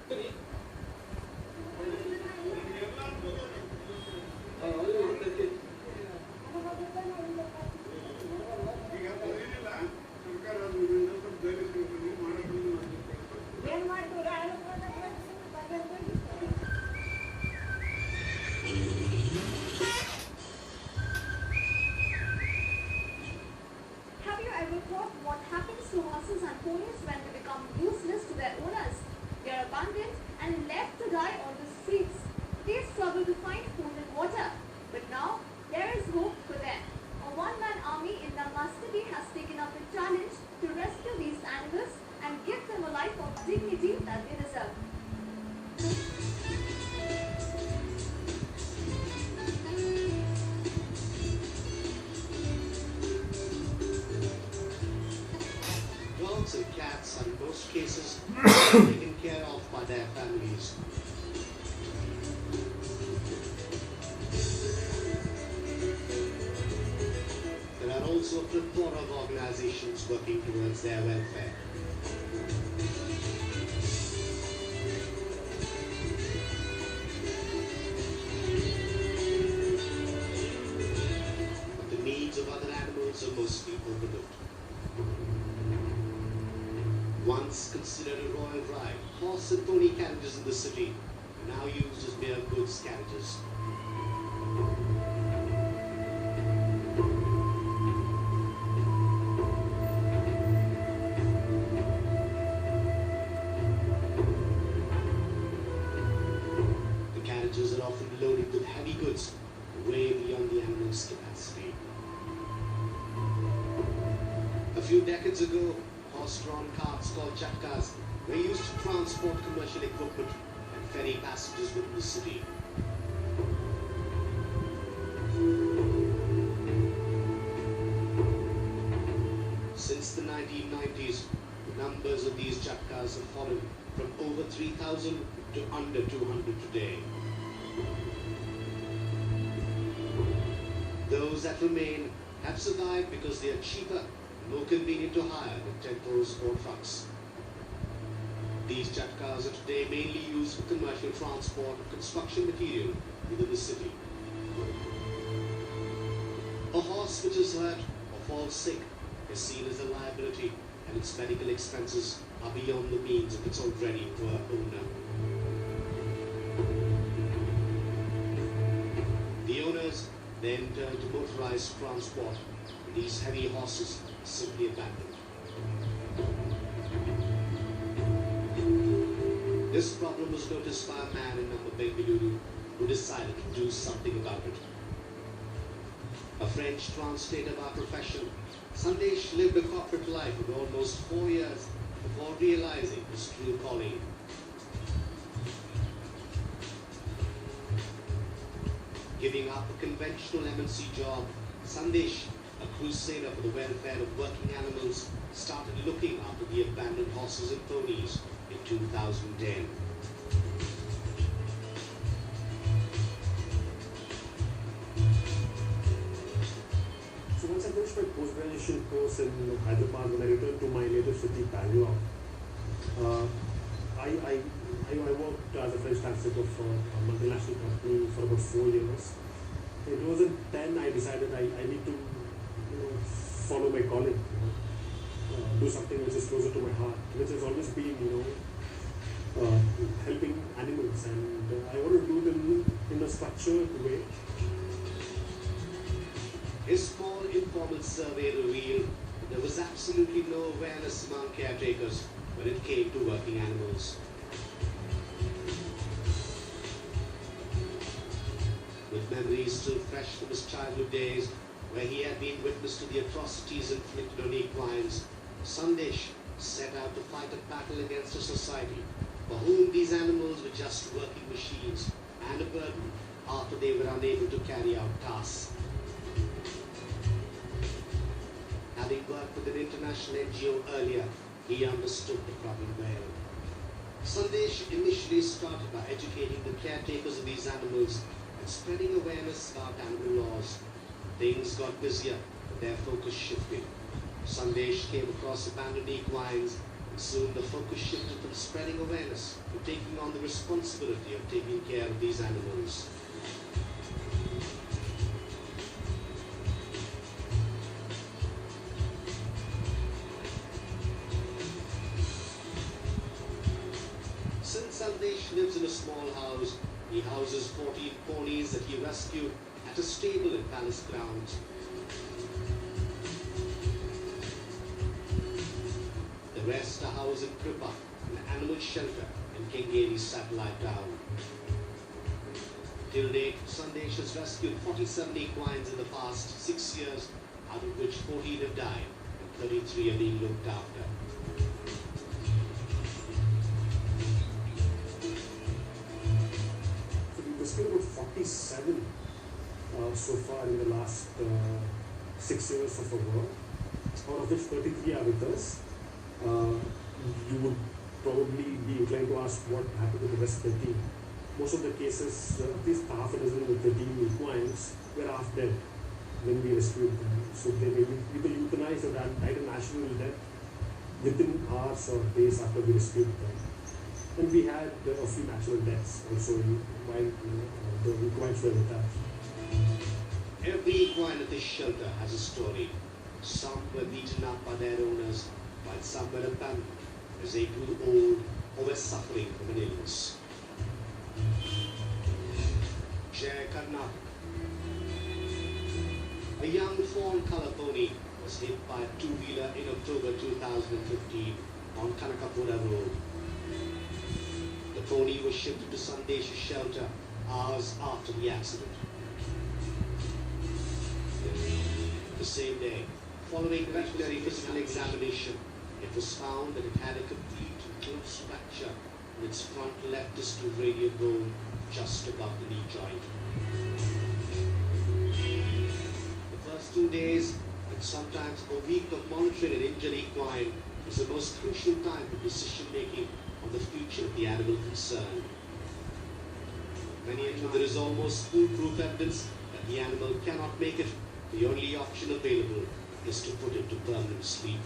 Have you ever thought what happens to horses and ponies when they become useless to their owners? They are abandoned and left to die on the streets. They struggle to find food and water. But now, there is hope for them. A one-man army in Namaste has taken up the challenge to rescue these animals and give them a life of dignity that they deserve. Dogs and cats are in most cases taken care of by their families. There are also a plethora of organizations working towards their welfare. But the needs of other animals are mostly overlooked. Once considered a royal ride, horse and pony carriages in the city are now used as mere goods carriages. The carriages are often loaded with heavy goods way beyond the animal's capacity. A few decades ago, horse-drawn carts called chakkas were used to transport commercial equipment and ferry passengers within the city. Since the 1990s, the numbers of these chakkas have fallen from over 3,000 to under 200 today. Those that remain have survived because they are cheaper, more convenient to hire than tempos or trucks. These chakkas are today mainly used for commercial transport of construction material within the city. A horse which is hurt or falls sick is seen as a liability, and its medical expenses are beyond the means of its already poor owner. The owners then turn to motorized transport, and these heavy horses are simply abandoned. This problem was noticed by a man in Bengaluru who decided to do something about it. A French translator by profession, Sandesh lived a corporate life for almost 4 years before realizing his true calling. Giving up a conventional MNC job, Sandesh, a crusader for the welfare of working animals, started looking after the abandoned horses and ponies in 2010. So once I finished my post-graduation course in Hyderabad, when I returned to my native city, Bangalore, I worked as a French translator for a multinational company for about 4 years. It wasn't then I decided I need to follow my calling, do something which is closer to my heart, which has always been, helping animals, and I want to do them in a structured way. His small informal survey revealed that there was absolutely no awareness among caretakers when it came to working animals. With memories still fresh from his childhood days, where he had been witness to the atrocities inflicted on equines, Sandesh set out to fight a battle against a society for whom these animals were just working machines and a burden after they were unable to carry out tasks. Having worked with an international NGO earlier, he understood the problem well. Sandesh initially started by educating the caretakers of these animals and spreading awareness about animal laws. Things got busier, but their focus shifted. Sandesh came across abandoned equines Soon the focus shifted from spreading awareness to taking on the responsibility of taking care of these animals. Since Sandesh lives in a small house, he houses 14 ponies that he rescued at a stable in palace grounds. The rest are housed in Kripa, an animal shelter in Kengeri's satellite town. Till date, Sandesh has rescued 47 equines in the past 6 years, out of which 14 have died and 33 are being looked after. So we rescued about 47 so far in the last 6 years of our work, out of which 33 are with us. You would probably be inclined to ask what happened to the rest 13. Most of the cases, at least half a dozen of the 13 equines were half dead when we rescued them. So they may be either euthanized or died a natural death within hours or days after we rescued them. And we had a few natural deaths also while the equines were with us. Every equine at this shelter has a story. Some were beaten up by their owners, while some were abandoned as they grew old or were suffering from an illness. Jai Karnataka. A young fawn-color pony was hit by a two-wheeler in October 2015 on Kanakapura Road. The pony was shifted to Sandesh's shelter hours after the accident. The same day, following veterinary physical examination, it was found that it had a complete and close fracture in its front left distal radial bone just above the knee joint. The first 2 days and sometimes a week of monitoring an injured equine is the most crucial time for decision making on the future of the animal concerned. Many ensure there is almost foolproof evidence that the animal cannot make it. The only option available is to put it to permanent sleep.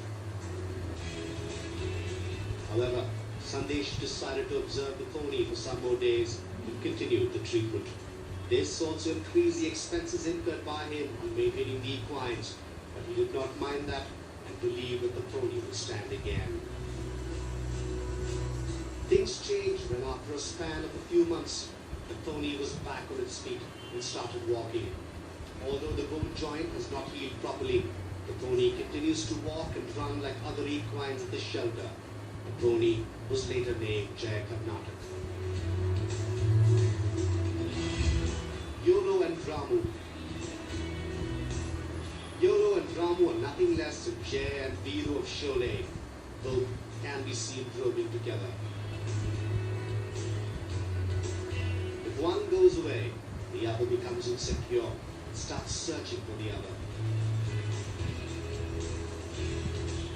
However, Sandesh decided to observe the pony for some more days and continued the treatment. This also increased the expenses incurred by him on maintaining the equines, but he did not mind that and believed that the pony would stand again. Things changed when after a span of a few months, the pony was back on its feet and started walking. Although the bone joint has not healed properly, the pony continues to walk and run like other equines at the shelter. The pony was later named Jai Karnataka. Yolo and Ramu. Yolo and Ramu are nothing less than Jai and Viru of Sholay. Both can be seen roaming together. If one goes away, the other becomes insecure and starts searching for the other.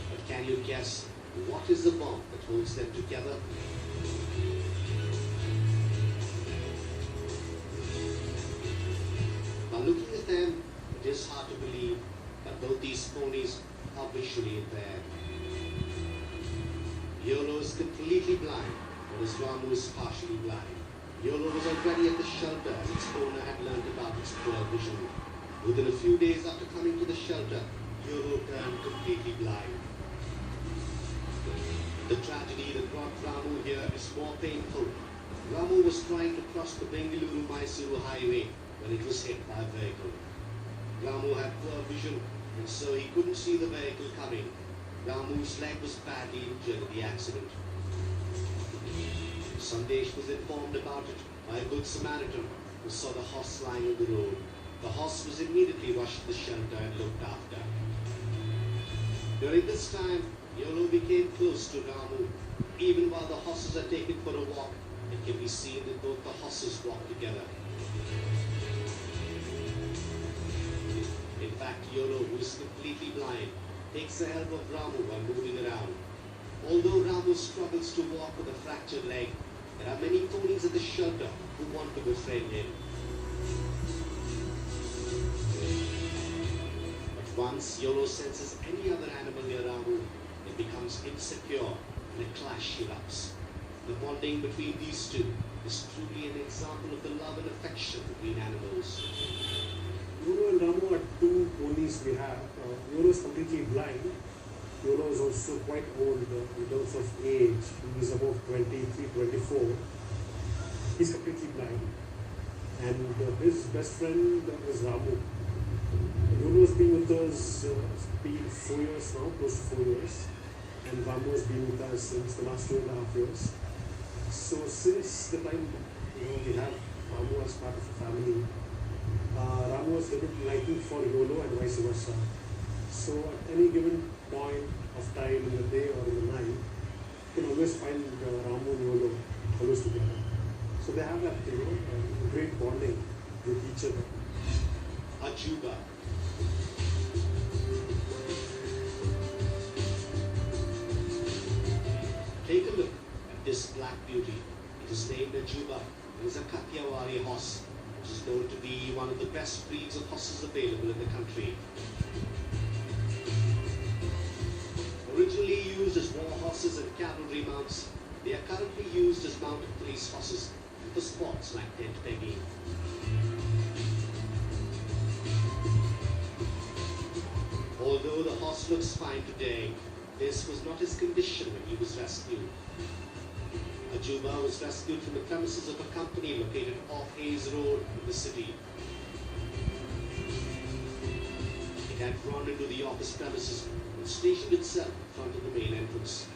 But can you guess what is the bond that holds them together? By looking at them, it is hard to believe that both these ponies are visually impaired. Yolo is completely blind, whereas Ramu is partially blind. Yolo was already at the shelter as its owner had learned about its poor vision. Within a few days after coming to the shelter, Yolo turned completely blind. The tragedy that brought Ramu here is more painful. Ramu was trying to cross the Bengaluru-Mysuru highway when it was hit by a vehicle. Ramu had poor vision and so he couldn't see the vehicle coming. Ramu's leg was badly injured in the accident. Sandesh was informed about it by a good Samaritan who saw the horse lying on the road. The horse was immediately rushed to the shelter and looked after. During this time, Yolo became close to Ramu. Even while the horses are taken for a walk, it can be seen that both the horses walk together. In fact, Yolo, who is completely blind, takes the help of Ramu while moving around. Although Ramu struggles to walk with a fractured leg, there are many ponies at the shelter who want to befriend him. But once Yolo senses any other animal near Ramu, it becomes insecure and a clash erupts. The bonding between these two is truly an example of the love and affection between animals. Yolo and Ramu are two ponies we have. Yolo is completely blind. Yolo is also quite old in terms of age. He is about 23, 24. He's completely blind. And his best friend is Ramu. Yolo has been with us been 4 years now, close to 4 years. And Ramu has been with us since the last 2.5 years. So since the time we have Ramu as part of the family, Ramu has little liking for Yolo and vice versa. So at any given point of time in the day or in the night, you can always find Ramu and Yolo always together. So they have that great bonding with each other. Ajuba. Take a look at this black beauty. It is named Ajuba. It is a Kathiawari horse, which is known to be one of the best breeds of horses available in the country. Originally used as war horses and cavalry mounts, they are currently used as mounted police horses and for sports like tent pegging. Although the horse looks fine today, this was not his condition when he was rescued. Ajuba was rescued from the premises of a company located off Hayes Road in the city. It had run into the office premises and stationed itself in front of the main entrance.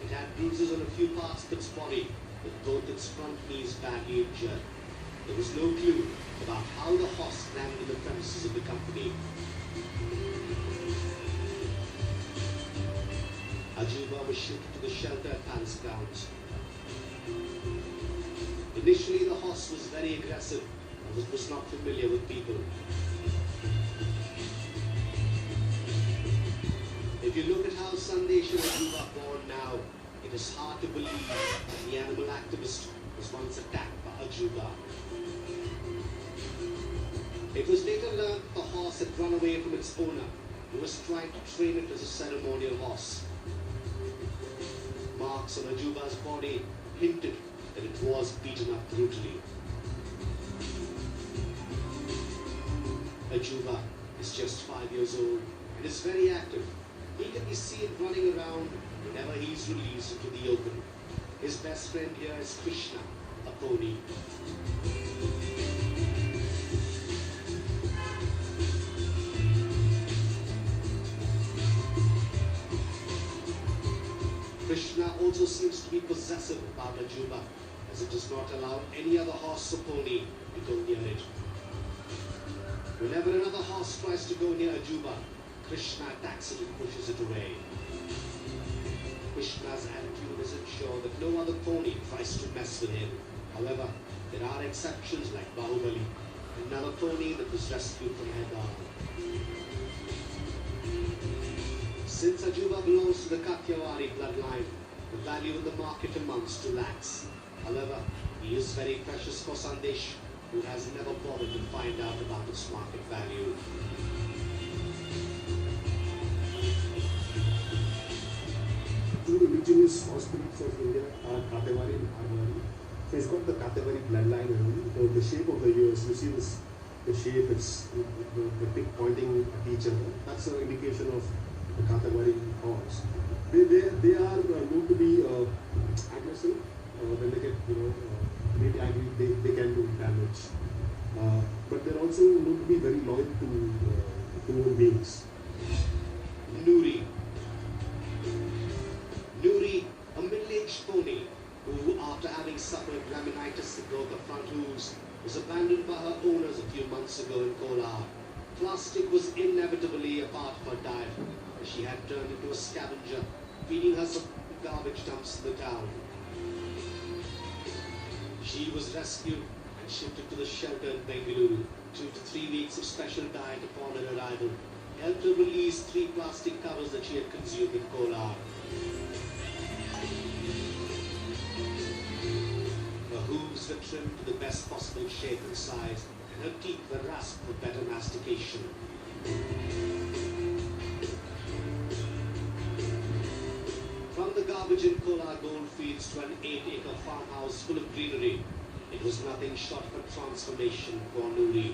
It had bruises on a few parts of its body, with both its front knees badly injured. There was no clue about how the horse landed in the premises of the company. Ajuba was shipped to the shelter at Palace grounds. Initially, the horse was very aggressive as it was not familiar with people. If you look at how Sandesh and Ajuba are born now, it is hard to believe that the animal activist was once attacked by Ajuba. It was later learned that the horse had run away from its owner, who was trying to train it as a ceremonial horse. Marks on Ajuba's body hinted that it was beaten up brutally. Ajuba is just 5 years old and is very active. He can be seen running around whenever he is released into the open. His best friend here is Krishna, a pony. Krishna also seems to be possessive about Ajuba, as it does not allow any other horse or pony to go near it. Whenever another horse tries to go near Ajuba, Krishna attacks it and pushes it away. Krishna's attitude is ensure that no other pony tries to mess with him. However, there are exceptions like Bahubali, another pony that was rescued from Hyderabad. Since Ajuba belongs to the Kathiawari bloodline, the value in the market amounts to lakhs. However, he is very precious for Sandesh, who has never bothered to find out about its market value. Two indigenous horse breeds of India are Kathiawari and Marwari. So it's got the Kathiawari bloodline and the shape of the ears. You see this, the shape, it's the big pointing at each other. That's an indication of the Kathiawari horse. They are known to be aggressive. When they get really angry, they can do damage. But they're also known to be very loyal to human beings. Nuri. Nuri, a middle-aged pony who, after having suffered laminitis that broke her front hooves, was abandoned by her owners a few months ago in Kolar. Plastic was inevitably a part of her diet, as she had turned into a scavenger, feeding herself garbage dumps in the town. She was rescued and shifted to the shelter in Bengaluru. 2 to 3 weeks of special diet upon her arrival helped her release 3 plastic covers that she had consumed in Kolar. Her hooves were trimmed to the best possible shape and size, and her teeth were rasped for better mastication. From the garden garbage in Kolar goldfields to an 8-acre farmhouse full of greenery, it was nothing short of a transformation for Noori.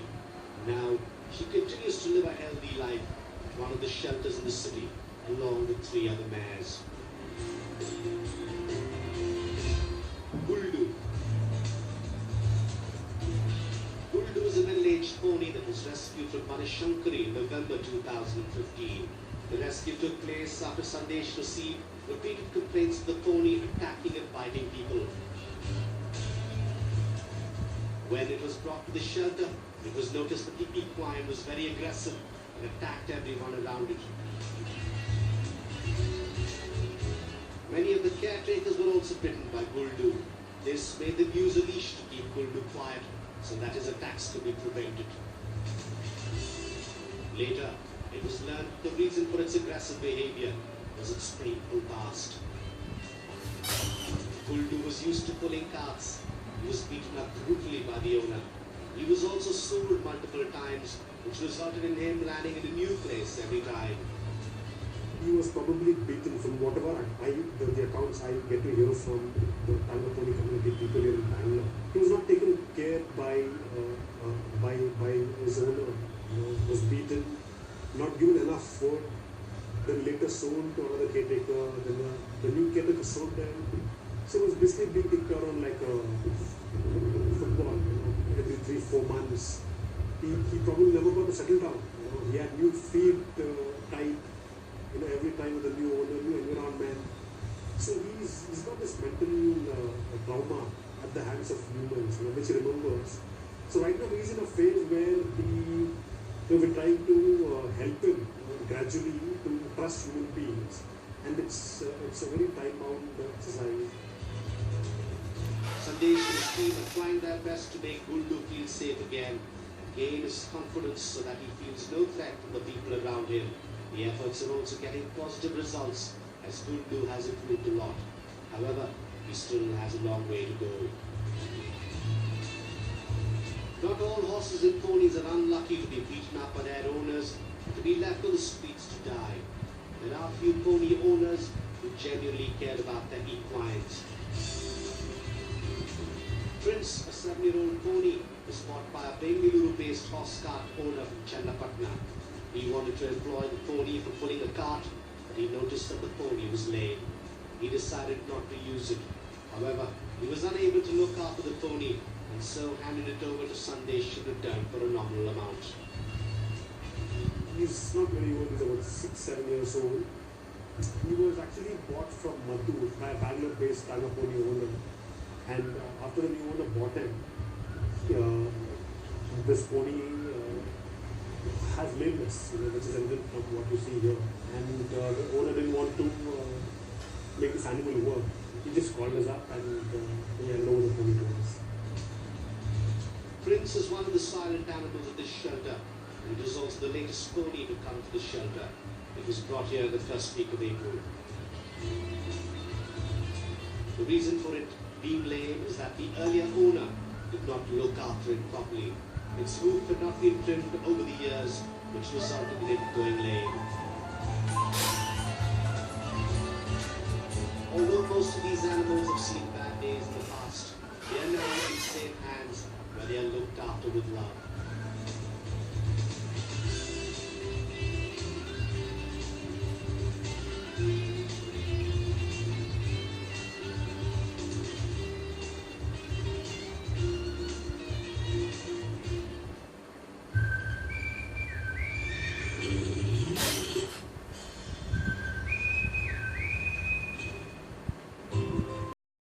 Now, she continues to live a healthy life at one of the shelters in the city, along with 3 other mayors. Guldu. Guldu is a middle-aged pony that was rescued from Manishankari in November 2015. The rescue took place after Sandesh received repeated complaints of the pony attacking and biting people. When it was brought to the shelter, it was noticed that the equine was very aggressive and attacked everyone around it. Many of the caretakers were also bitten by Guldu. This made them use a leash to keep Guldu quiet so that his attacks could be prevented. Later, it was learned the reason for its aggressive behavior was its painful past. Guldu was used to pulling carts. He was beaten up brutally by the owner. He was also sold multiple times, which resulted in him landing in a new place every time. He was probably beaten from whatever the accounts I get to hear from the Tanga Pony community people here in Bangalore. He was not taken care by his owner. Was beaten, not given enough food, then later sold to another caretaker, then the new caretaker sold them. So it was basically being kicked around like a football, every 3-4 months. He probably never got to settle down. He had new feet tight, every time with a new owner, new environment. So he's got this mental trauma at the hands of humans, which he remembers. So right now he's in a phase where we're trying to help him gradually to trust human beings, and it's a very time-bound exercise. Sandesh and his team are trying their best to make Guldu feel safe again and gain his confidence so that he feels no threat from the people around him. The efforts are also getting positive results as Guldu has improved a lot. However, he still has a long way to go. Not all horses and ponies are unlucky to be beaten up by their owners and to be left on the streets to die. There are few pony owners who genuinely care about their equines. Prince, a 7-year-old pony, was bought by a Bengaluru-based horse cart owner from Chennapatna. He wanted to employ the pony for pulling a cart, but he noticed that the pony was lame. He decided not to use it. However, he was unable to look after the pony and so handed it over to Sandesh in return for a nominal amount. He's not very old, he's about 6-7 years old. He was actually bought from Madhu by a Bangalore-based Tanga Pony owner. And after the new owner bought him, this pony has lameness, which is evident from what you see here. And the owner didn't want to make this animal work. He just called us up and he handed over the pony to us. Prince is one of the silent animals of this shelter, and it is also the latest pony to come to the shelter. It was brought here the first week of April. The reason for it being lame is that the earlier owner did not look after it properly. Its hoof had not been trimmed over the years, which resulted in it going lame. Although most of these animals have seen bad days in the past, they are now in safe hands where they are looked after with love.